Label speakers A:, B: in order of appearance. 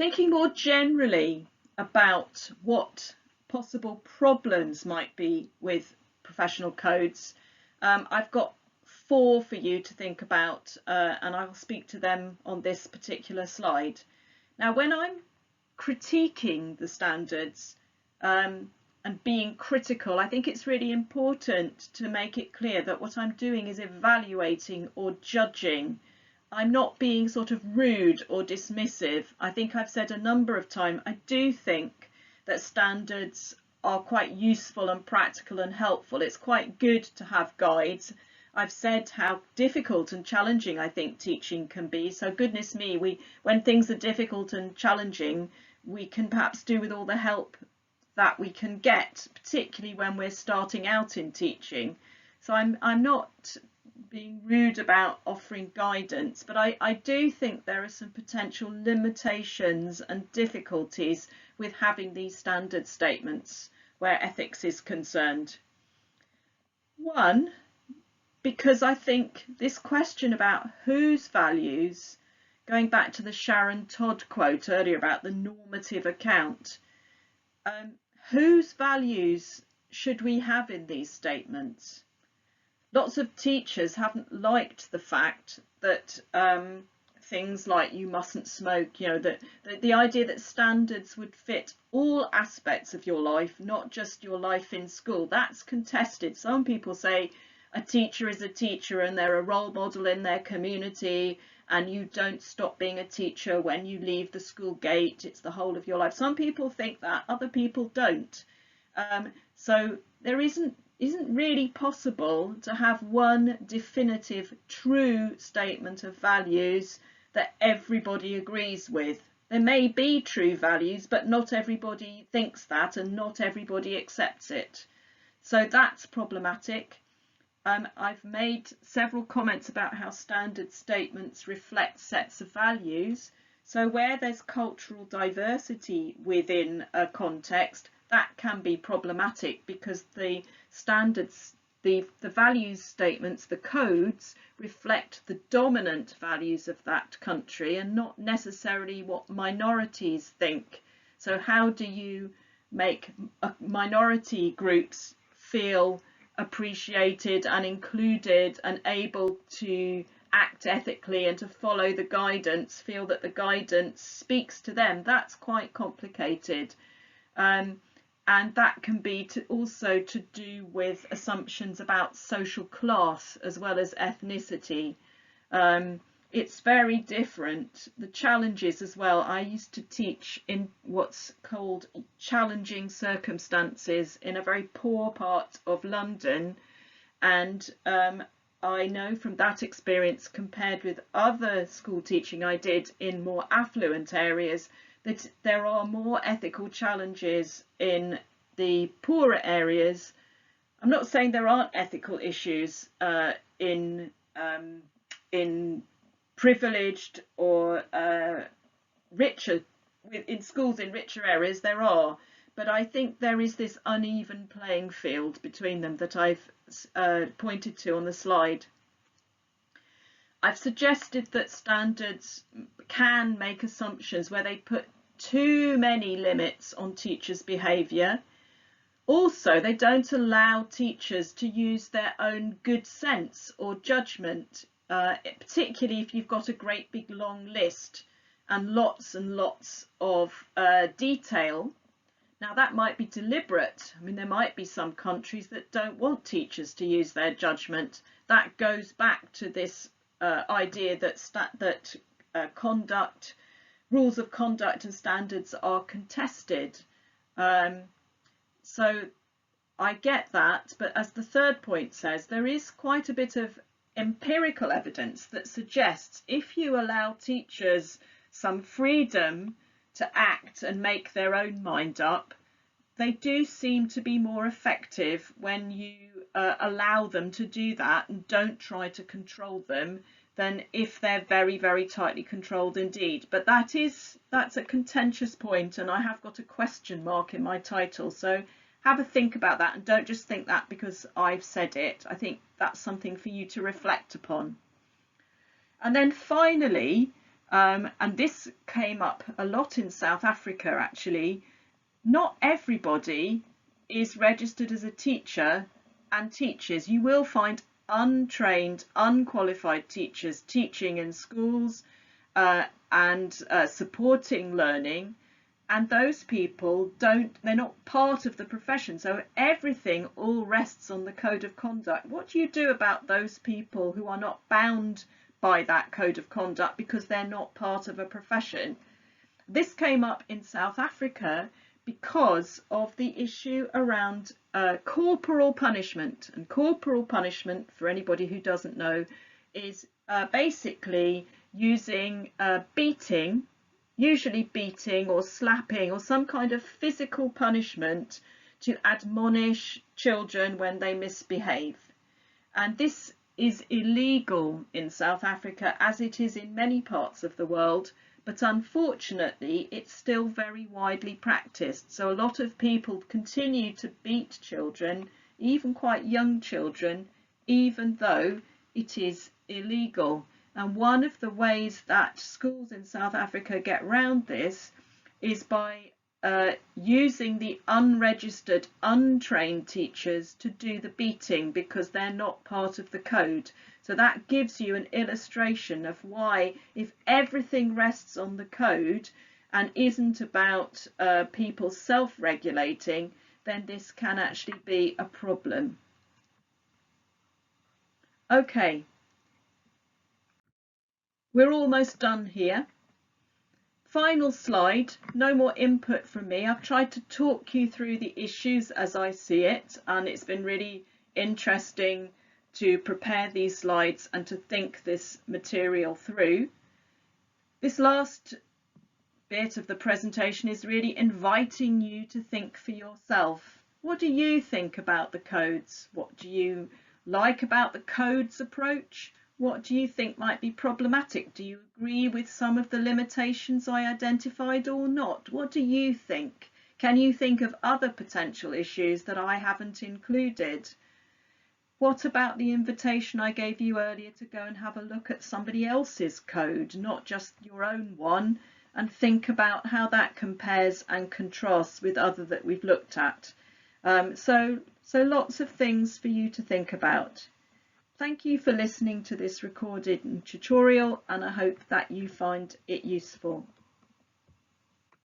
A: Thinking more generally about what possible problems might be with professional codes, I've got four for you to think about, and I'll speak to them on this particular slide. Now, when I'm critiquing the standards and being critical, I think it's really important to make it clear that what I'm doing is evaluating or judging. I'm not being sort of rude or dismissive. I think I've said a number of times, I do think that standards are quite useful and practical and helpful. It's quite good to have guides. I've said how difficult and challenging I think teaching can be. So goodness me, when things are difficult and challenging, we can perhaps do with all the help that we can get, particularly when we're starting out in teaching. So I'm not being rude about offering guidance, but I do think there are some potential limitations and difficulties with having these standard statements where ethics is concerned. One, because I think this question about whose values, going back to the Sharon Todd quote earlier about the normative account, whose values should we have in these statements? Lots of teachers haven't liked the fact that things like you mustn't smoke, the idea that standards would fit all aspects of your life, not just your life in school, that's contested. Some people say a teacher is a teacher and they're a role model in their community, and you don't stop being a teacher when you leave the school gate, it's the whole of your life. Some people think that, other people don't. So there isn't really possible to have one definitive true statement of values that everybody agrees with. There may be true values, but not everybody thinks that and not everybody accepts it. So that's problematic. I've made several comments about how standard statements reflect sets of values. So where there's cultural diversity within a context, that can be problematic because the standards, the values statements, the codes reflect the dominant values of that country and not necessarily what minorities think. So how do you make minority groups feel appreciated and included and able to act ethically and to follow the guidance, feel that the guidance speaks to them? That's quite complicated. And that can be also to do with assumptions about social class as well as ethnicity. It's very different. The challenges as well. I used to teach in what's called challenging circumstances in a very poor part of London, and I know from that experience, compared with other school teaching I did in more affluent areas, that there are more ethical challenges in the poorer areas. I'm not saying there aren't ethical issues in privileged or richer, in schools in richer areas there are, but I think there is this uneven playing field between them that I've pointed to on the slide. I've suggested that standards can make assumptions where they put too many limits on teachers' behaviour. Also, they don't allow teachers to use their own good sense or judgment, particularly if you've got a great big long list and lots of detail. Now that might be deliberate. I mean, there might be some countries that don't want teachers to use their judgment. That goes back to this idea that rules of conduct and standards are contested. So I get that, but as the third point says, there is quite a bit of empirical evidence that suggests if you allow teachers some freedom to act and make their own mind up, they do seem to be more effective when you allow them to do that and don't try to control them than if they're very, very tightly controlled indeed. But that's a contentious point, and I have got a question mark in my title, so have a think about that and don't just think that because I've said it. I think that's something for you to reflect upon. And then finally, And this came up a lot in South Africa actually. Not everybody is registered as a teacher and teaches. You will find untrained, unqualified teachers teaching in schools and supporting learning, and those people they're not part of the profession, so everything all rests on the code of conduct. What do you do about those people who are not bound by that code of conduct because they're not part of a profession? This came up in South Africa because of the issue around corporal punishment. And corporal punishment, for anybody who doesn't know, is basically using beating, usually beating or slapping or some kind of physical punishment to admonish children when they misbehave. And this is illegal in South Africa, as it is in many parts of the world, but unfortunately it's still very widely practiced. So a lot of people continue to beat children, even quite young children, even though it is illegal. And one of the ways that schools in South Africa get around this is by using the unregistered, untrained teachers to do the beating because they're not part of the code. So that gives you an illustration of why, if everything rests on the code and isn't about people self-regulating, then this can actually be a problem. Okay, we're almost done here. Final slide, no more input from me. I've tried to talk you through the issues as I see it, and it's been really interesting to prepare these slides and to think this material through. This last bit of the presentation is really inviting you to think for yourself. What do you think about the codes? What do you like about the codes approach? What do you think might be problematic? Do you agree with some of the limitations I identified or not? What do you think? Can you think of other potential issues that I haven't included? What about the invitation I gave you earlier to go and have a look at somebody else's code, not just your own one, and think about how that compares and contrasts with other that we've looked at? So lots of things for you to think about. Thank you for listening to this recorded tutorial, and I hope that you find it useful.